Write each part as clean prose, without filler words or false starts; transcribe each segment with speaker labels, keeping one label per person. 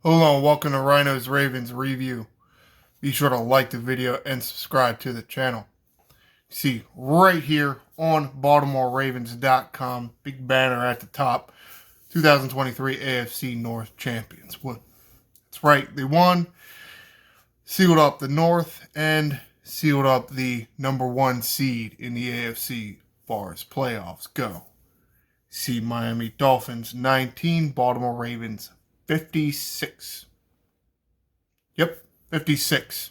Speaker 1: Hello, welcome to Ryno's Ravens review. Be sure to like the video and subscribe to the channel. See right here on BaltimoreRavens.com, big banner at the top, 2023 AFC North champions. Well, that's right, they won, sealed up the North, and sealed up the number one seed in the AFC far as playoffs go. See Miami Dolphins 19, Baltimore Ravens 56. Yep, 56.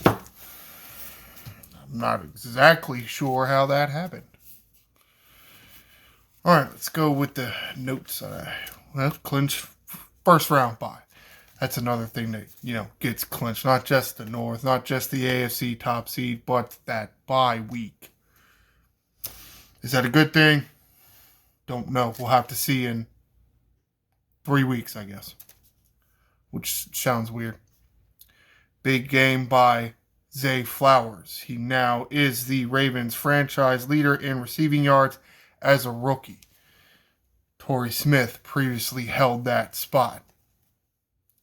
Speaker 1: I'm not exactly sure how that happened. All right, let's go with the notes. Clinch first round bye. That's another thing that, gets clinched. Not just the North, not just the AFC top seed, but that bye week. Is that a good thing? Don't know. We'll have to see in 3 weeks, I guess. Which sounds weird. Big game by Zay Flowers. He now is the Ravens franchise leader in receiving yards as a rookie. Torrey Smith previously held that spot.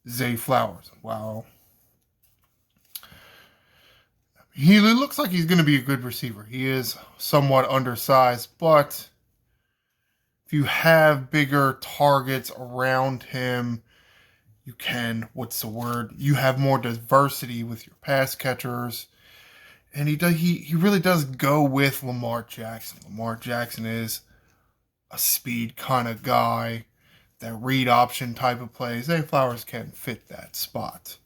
Speaker 1: Zay Flowers. Wow. He looks like he's going to be a good receiver. He is somewhat undersized, but if you have bigger targets around him, you can, you have more diversity with your pass catchers. And he really does go with Lamar Jackson. Lamar Jackson is a speed kind of guy, that read option type of plays. Zay Flowers can fit that spot.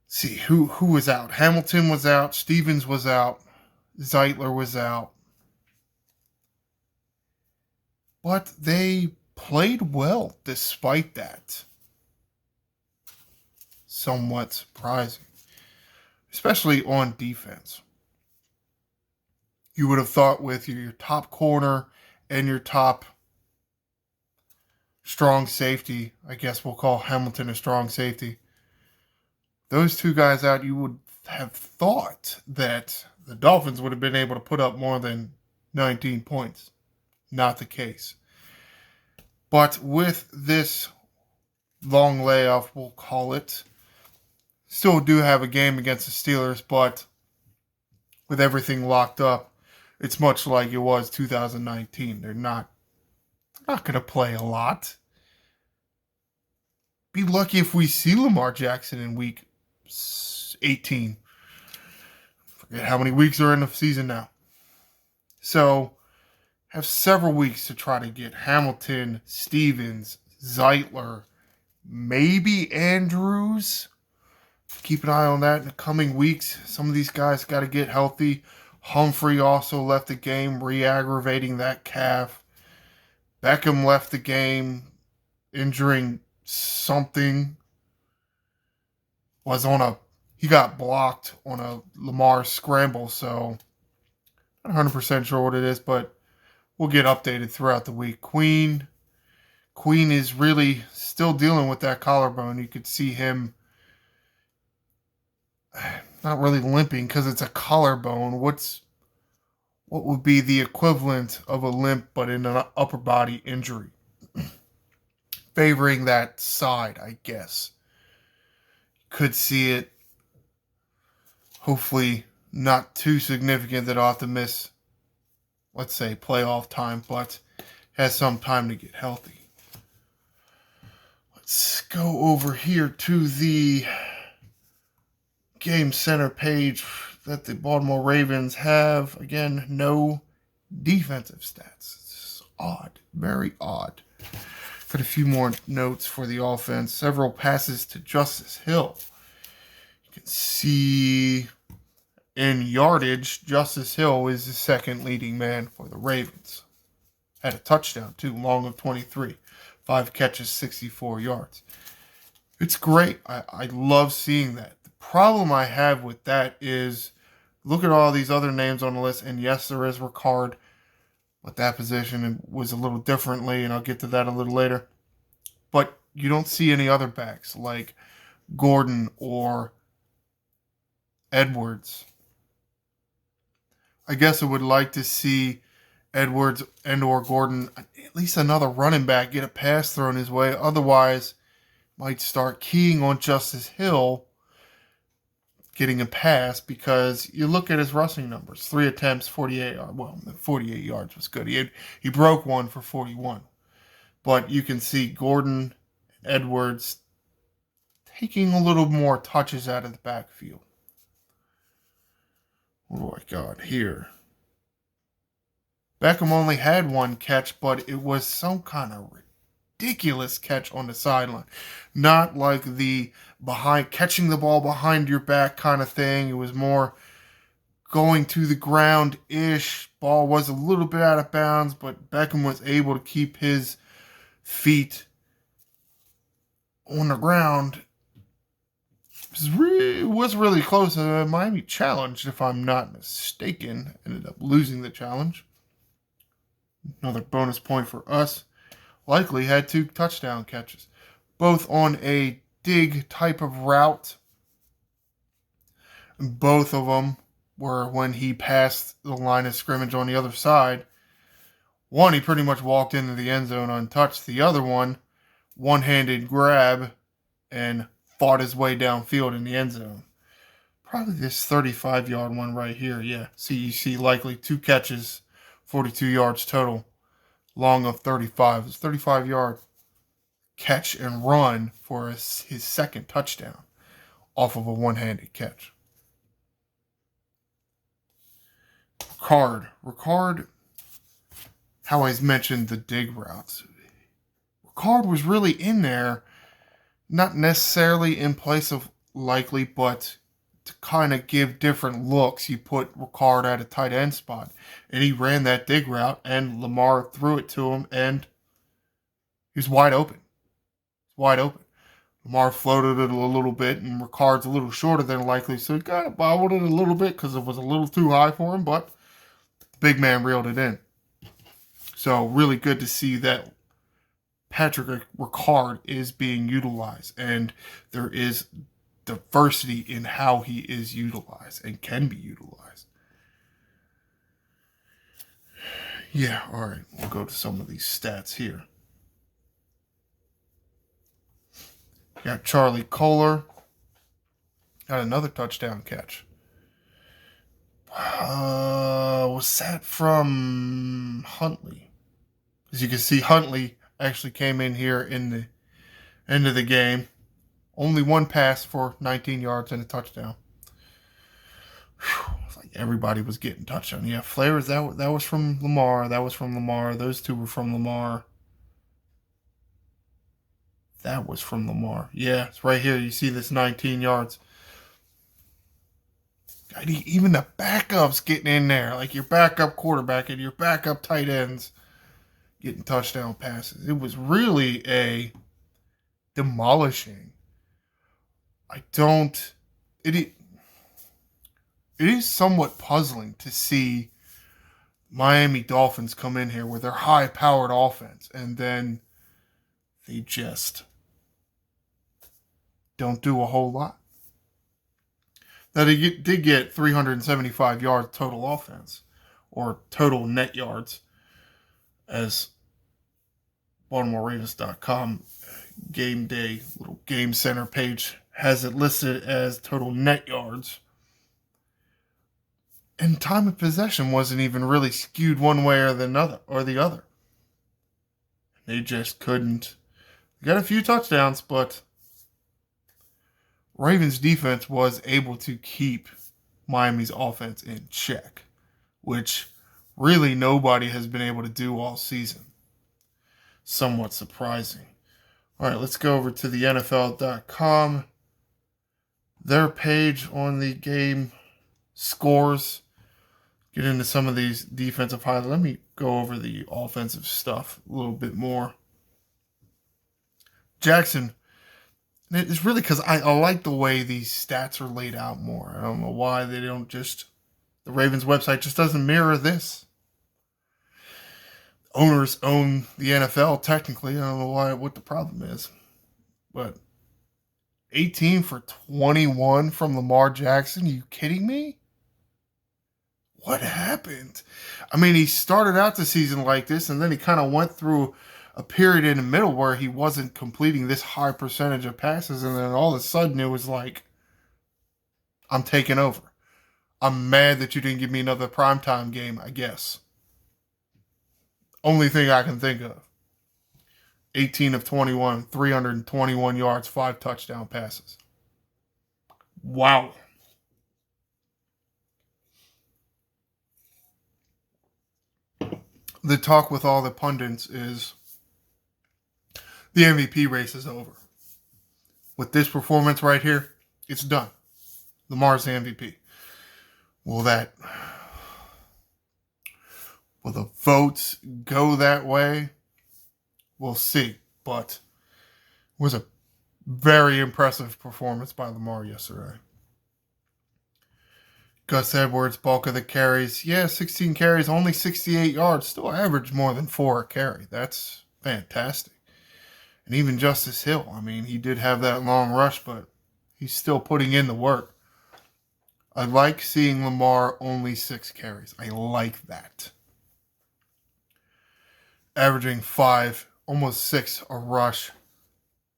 Speaker 1: See, who was out? Hamilton was out, Stevens was out, Zeitler was out. But they played well despite that. Somewhat surprising, especially on defense. You would have thought with your top corner and your top strong safety, I guess we'll call Hamilton a strong safety, those two guys out, you would have thought that the Dolphins would have been able to put up more than 19 points. Not the case. But with this long layoff, we'll call it, still do have a game against the Steelers, but with everything locked up, it's much like it was 2019. They're not going to play a lot. Be lucky if we see Lamar Jackson in week 18. Forget how many weeks are in the season now. So, have several weeks to try to get Hamilton, Stevens, Zeitler, maybe Andrews. Keep an eye on that in the coming weeks. Some of these guys got to get healthy. Humphrey also left the game, re-aggravating that calf. Beckham left the game, injuring something. He got blocked on a Lamar scramble, so not 100% sure what it is, but we'll get updated throughout the week. Queen is really still dealing with that collarbone. You could see him not really limping because it's a collarbone. What would be the equivalent of a limp but in an upper body injury? Favoring that side, I guess. Could see it. Hopefully not too significant that I'll have to miss, let's say, playoff time, but has some time to get healthy. Let's go over here to the Game Center page that the Baltimore Ravens have. Again, no defensive stats. It's odd. Very odd. Got a few more notes for the offense. Several passes to Justice Hill. You can see in yardage, Justice Hill is the second leading man for the Ravens. Had a touchdown, too, long of 23. 5 catches, 64 yards. It's great. I love seeing that. Problem I have with that is look at all these other names on the list, and yes, there is Ricard, but that position was a little differently, and I'll get to that a little later. But you don't see any other backs like Gordon or Edwards. I guess I would like to see Edwards and or Gordon at least another running back get a pass thrown his way. Otherwise, might start keying on Justice Hill getting a pass, because you look at his rushing numbers: 3 attempts, 48 yards. Well, 48 yards was good. He broke one for 41. But you can see Gordon, Edwards taking a little more touches out of the backfield. What do I got here? Beckham only had one catch, but it was some kind of ridiculous catch on the sideline. Not like the catching the ball behind your back kind of thing. It was more going to the ground-ish. Ball was a little bit out of bounds, but Beckham was able to keep his feet on the ground. It was really close. Miami challenged, if I'm not mistaken. Ended up losing the challenge. Another bonus point for us. Likely had 2 touchdown catches, both on a dig type of route. Both of them were when he passed the line of scrimmage on the other side. One, he pretty much walked into the end zone untouched. The other one-handed grab and fought his way downfield in the end zone. Probably this 35-yard one right here. Yeah, you see likely 2 catches, 42 yards total, long of 35. It's 35-yard catch and run for his second touchdown off of a one-handed catch. Ricard, how I mentioned the dig routes. Ricard was really in there, not necessarily in place of Likely, but to kind of give different looks, you put Ricard at a tight end spot. And he ran that dig route, and Lamar threw it to him, and he was wide open. Lamar floated it a little bit, and Ricard's a little shorter than Likely, so he kind of bobbled it a little bit because it was a little too high for him, but the big man reeled it in. So really good to see that Patrick Ricard is being utilized, and there is diversity in how he is utilized and can be utilized. Yeah, all right. We'll go to some of these stats here. Got Charlie Kohler. Got another touchdown catch. Was that from Huntley? As you can see, Huntley actually came in here in the end of the game. Only one pass for 19 yards and a touchdown. It's like everybody was getting touchdown. Yeah, Flares, that was from Lamar. Those 2 were from Lamar. That was from Lamar. Yeah, it's right here. You see this 19 yards. God, even the backups getting in there. Like your backup quarterback and your backup tight ends getting touchdown passes. It was really a demolishing. It is somewhat puzzling to see Miami Dolphins come in here with their high-powered offense, and then they just don't do a whole lot. Now, they did get 375 yards total offense, or total net yards, as BaltimoreRavens.com game day little game center page has it listed as total net yards. And time of possession wasn't even really skewed one way or the other. They just couldn't. They got a few touchdowns, but Ravens defense was able to keep Miami's offense in check, which really nobody has been able to do all season. Somewhat surprising. All right, let's go over to the NFL.com. Their page on the game scores. Get into some of these defensive highlights. Let me go over the offensive stuff a little bit more. Jackson, it's really because I like the way these stats are laid out more. I don't know why they don't just, the Ravens website just doesn't mirror this. Owners own the NFL technically. I don't know what the problem is. But 18 for 21 from Lamar Jackson. Are you kidding me? what happened? I mean, he started out the season like this, and then he kind of went through a period in the middle where he wasn't completing this high percentage of passes, and then all of a sudden it was like, I'm taking over. I'm mad that you didn't give me another primetime game, I guess. Only thing I can think of. 18 of 21, 321 yards, 5 touchdown passes. Wow. The talk with all the pundits is the MVP race is over. With this performance right here, it's done. Lamar's the MVP. Will the votes go that way? We'll see. But it was a very impressive performance by Lamar yesterday. Gus Edwards, bulk of the carries. Yeah, 16 carries, only 68 yards. Still averaged more than 4 a carry. That's fantastic. And even Justice Hill, I mean, he did have that long rush, but he's still putting in the work. I like seeing Lamar only 6 carries. I like that. Averaging 5, almost 6 a rush.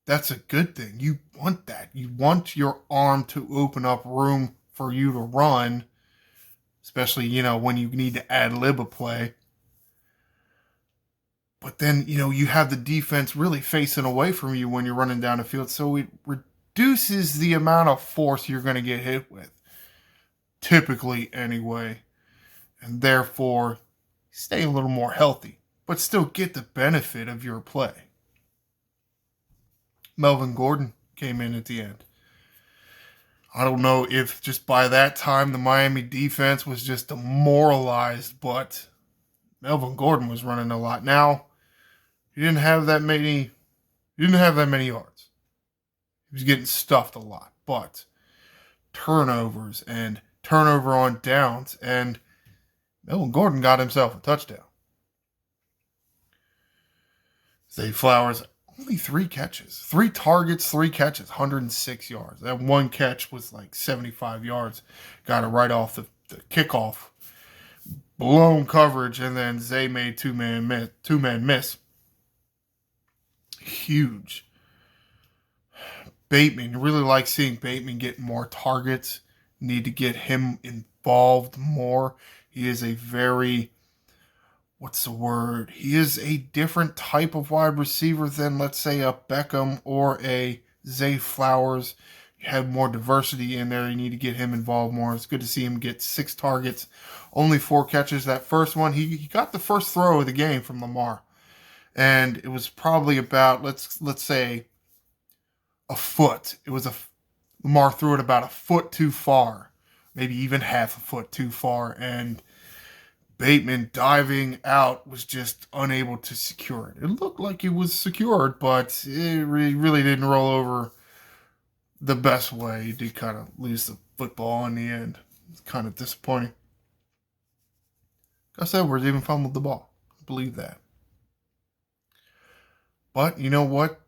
Speaker 1: That's a good thing. You want that. You want your arm to open up room for you to run, especially, when you need to ad-lib a play. But then, you have the defense really facing away from you when you're running down the field, so it reduces the amount of force you're going to get hit with, typically anyway, and therefore stay a little more healthy, but still get the benefit of your play. Melvin Gordon came in at the end. I don't know if just by that time the Miami defense was just demoralized, but Melvin Gordon was running a lot. Now, he didn't have that many yards. He was getting stuffed a lot, but turnovers and turnover on downs, and Melvin Gordon got himself a touchdown. Zay Flowers, only 3 catches. 3 targets, 3 catches, 106 yards. That one catch was like 75 yards. Got it right off the kickoff. Blown coverage, and then Zay made two-man miss. Huge. Bateman, you really like seeing Bateman get more targets. Need to get him involved more. He is a very, he is a different type of wide receiver than, let's say, a Beckham or a Zay Flowers. You have more diversity in there. You need to get him involved more. It's good to see him get 6 targets, only 4 catches. That first one, he got the first throw of the game from Lamar. And it was probably about, let's say, a foot. Lamar threw it about a foot too far, maybe even half a foot too far, and Bateman diving out was just unable to secure it. It looked like it was secured, but it really didn't roll over the best way. He did kind of lose the football in the end. It's kind of disappointing. Gus Edwards even fumbled the ball. I believe that. But you know what?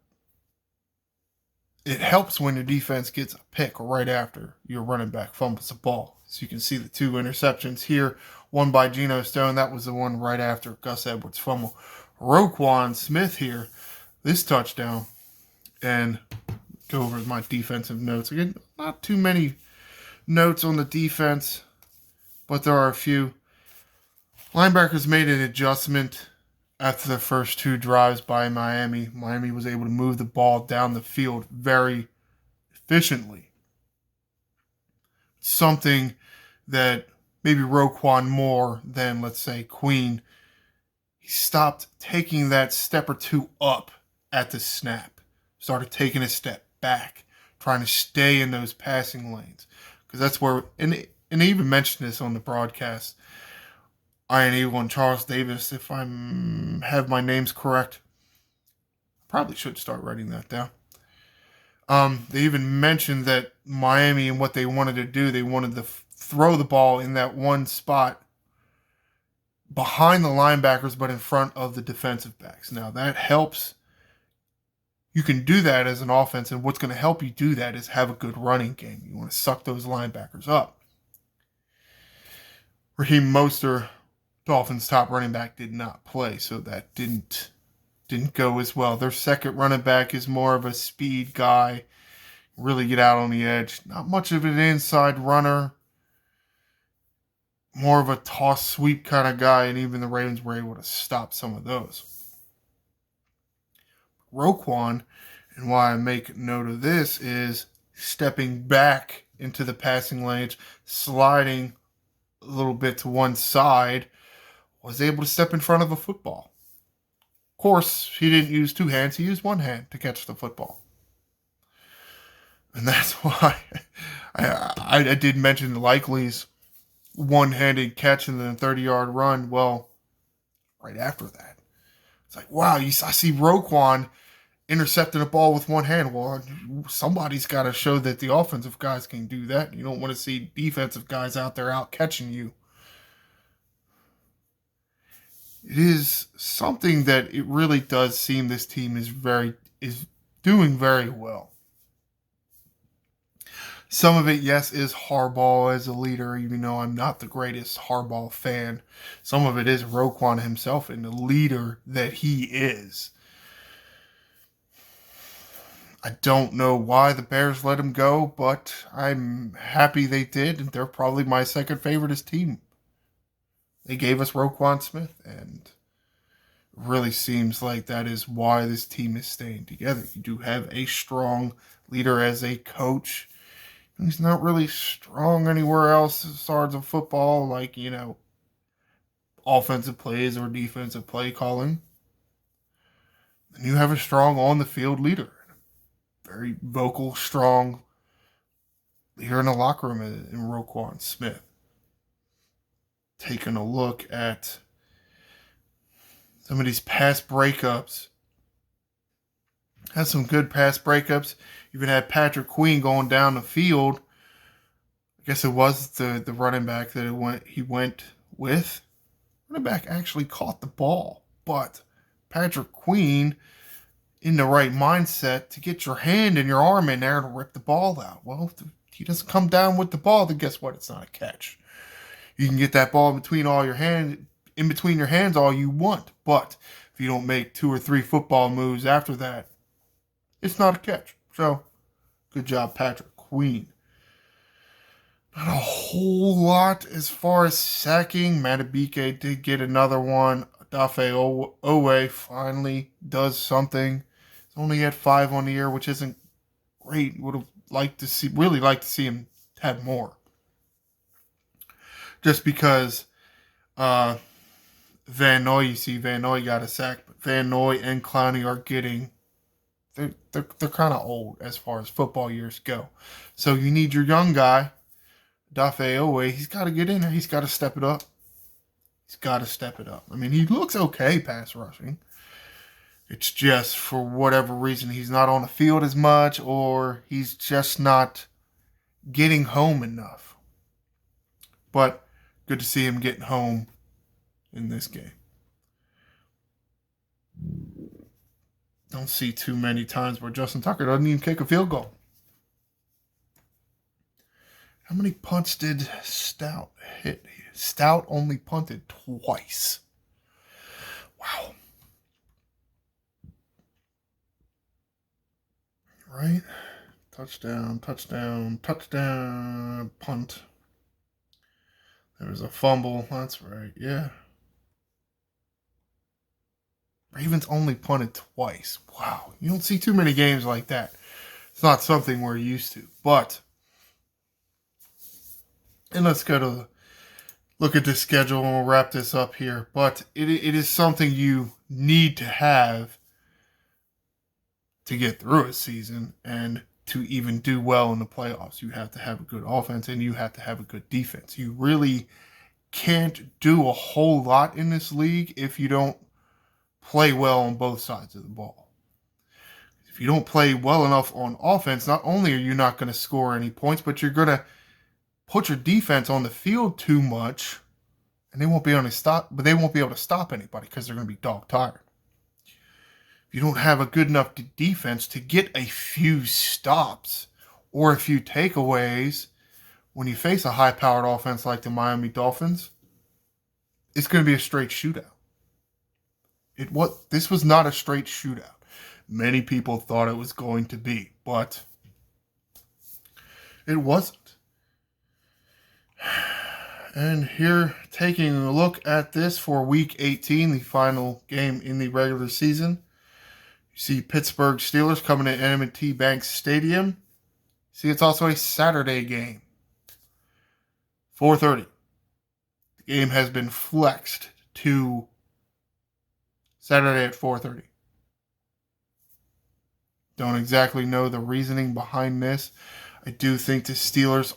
Speaker 1: It helps when your defense gets a pick right after your running back fumbles the ball. So you can see the 2 interceptions here. One by Geno Stone. That was the one right after Gus Edwards' fumble. Roquan Smith here. This touchdown. And go over my defensive notes. Again, not too many notes on the defense, but there are a few. Linebackers made an adjustment after the first 2 drives by Miami. Miami was able to move the ball down the field very efficiently. Something that maybe Roquan more than, let's say, Queen. He stopped taking that step or 2 up at the snap. Started taking a step back, trying to stay in those passing lanes. Because that's where, and I even mentioned this on the broadcast, Ian Eagle and Charles Davis, if I have my names correct. Probably should start writing that down. They even mentioned that Miami and what they wanted to do, they wanted to throw the ball in that one spot behind the linebackers, but in front of the defensive backs. Now, that helps. You can do that as an offense, and what's going to help you do that is have a good running game. You want to suck those linebackers up. Raheem Mostert, Dolphins' top running back, did not play, so that didn't go as well. Their second running back is more of a speed guy, really get out on the edge. Not much of an inside runner, more of a toss sweep kind of guy, and even the Ravens were able to stop some of those. Roquan, and why I make note of this, is stepping back into the passing lanes, sliding a little bit to one side, was able to step in front of a football. Of course, he didn't use two hands, he used one hand to catch the football. And that's why I did mention Likely's one-handed catch and then 30-yard run. Well, right after that, it's like, wow, I see Roquan intercepting a ball with one hand. Well, somebody's got to show that the offensive guys can do that. You don't want to see defensive guys out there out catching you. It is something that it really does seem this team is doing very well. Some of it, yes, is Harbaugh as a leader, even though I'm not the greatest Harbaugh fan. Some of it is Roquan himself and the leader that he is. I don't know why the Bears let him go, but I'm happy they did, and they're probably my second favoriteest team. They gave us Roquan Smith, and it really seems like that is why this team is staying together. You do have a strong leader as a coach. He's not really strong anywhere else as far as football, like, offensive plays or defensive play calling. And you have a strong on-the-field leader. Very vocal, strong leader in the locker room in Roquan Smith. Taking a look at some of these past breakups. Had some good pass breakups. Even had Patrick Queen going down the field. I guess it was the running back that he went with. Running back actually caught the ball, but Patrick Queen in the right mindset to get your hand and your arm in there to rip the ball out. Well, if he doesn't come down with the ball, then guess what? It's not a catch. You can get that ball in between your hands all you want, but if you don't make 2 or 3 football moves after that, it's not a catch. So, good job, Patrick Queen. Not a whole lot as far as sacking. Matabike did get another one. Dafe Owe finally does something. He's only at 5 on the year, which isn't great. Would have really liked to see him have more. Just because Van Noy got a sack, but Van Noy and Clowney are getting they're kind of old as far as football years go. So you need your young guy, Dafe Owe. He's got to get in there. He's got to step it up. I mean, he looks okay pass rushing. It's just for whatever reason he's not on the field as much, or he's just not getting home enough. But good to see him getting home in this game. Don't see too many times where Justin Tucker doesn't even kick a field goal. How many punts did Stout hit? Stout only punted twice. Wow. Right? Touchdown, punt. There was a fumble. That's right, yeah. Ravens only punted twice. Wow. You don't see too many games like that. It's not something we're used to. And let's go to look at the schedule and we'll wrap this up here. But it is something you need to have to get through a season and to even do well in the playoffs. You have to have a good offense and you have to have a good defense. You really can't do a whole lot in this league if you don't play well on both sides of the ball. If you don't play well enough on offense, not only are you not going to score any points, but you're going to put your defense on the field too much, and they won't be able to stop anybody because they're going to be dog tired. If you don't have a good enough defense to get a few stops or a few takeaways when you face a high-powered offense like the Miami Dolphins, it's going to be a straight shootout. This was not a straight shootout. Many people thought it was going to be, but it wasn't. And here, taking a look at this for Week 18, the final game in the regular season. You see Pittsburgh Steelers coming to M&T Bank Stadium. See, it's also a Saturday game. 4:30. The game has been flexed to Saturday at 4:30. Don't exactly know the reasoning behind this. I do think the Steelers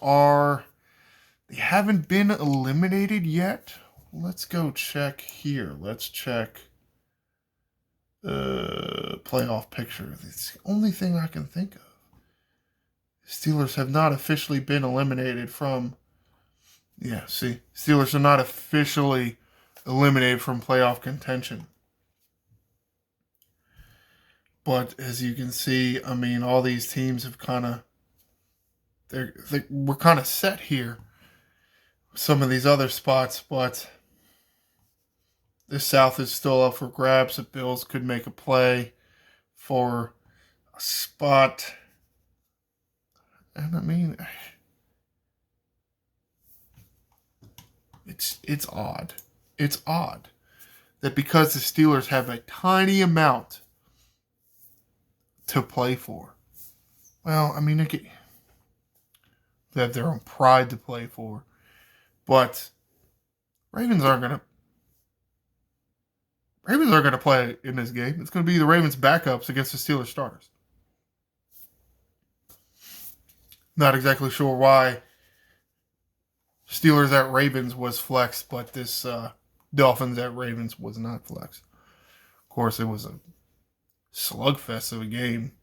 Speaker 1: they haven't been eliminated yet. Let's go check here. Let's check playoff picture. It's the only thing I can think of. The Steelers have not officially been eliminated from... Yeah, see, Steelers are not officially eliminated from playoff contention. But as you can see, I mean, all these teams have kind of... we're kind of set here. Some of these other spots, but the South is still up for grabs. The Bills could make a play for a spot. And I mean, it's odd. It's odd that because the Steelers have a tiny amount to play for. Well, I mean, they have their own pride to play for. But Ravens aren't going to play in this game. It's going to be the Ravens' backups against the Steelers' starters. Not exactly sure why Steelers at Ravens was flexed, but this Dolphins at Ravens was not flexed. Of course, it was a slugfest of a game.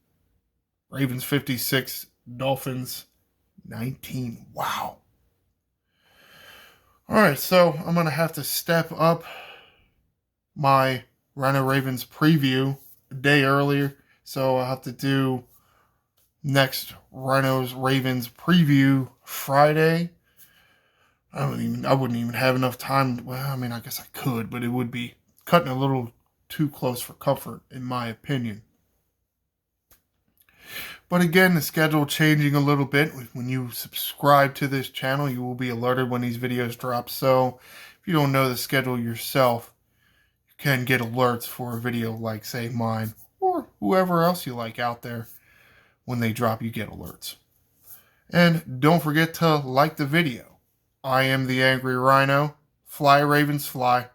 Speaker 1: Ravens 56, Dolphins 19. Wow. All right, so I'm going to have to step up my Ryno Ravens preview a day earlier. So I'll have to do next Ryno's Ravens preview Friday. I wouldn't even have enough time. Well, I mean, I guess I could, but it would be cutting a little too close for comfort, in my opinion. But again, the schedule changing a little bit. When you subscribe to this channel, you will be alerted when these videos drop. So if you don't know the schedule yourself, you can get alerts for a video like, say, mine or whoever else you like out there. When they drop, you get alerts. And don't forget to like the video. I am the Angry Ryno. Fly, Ravens, fly.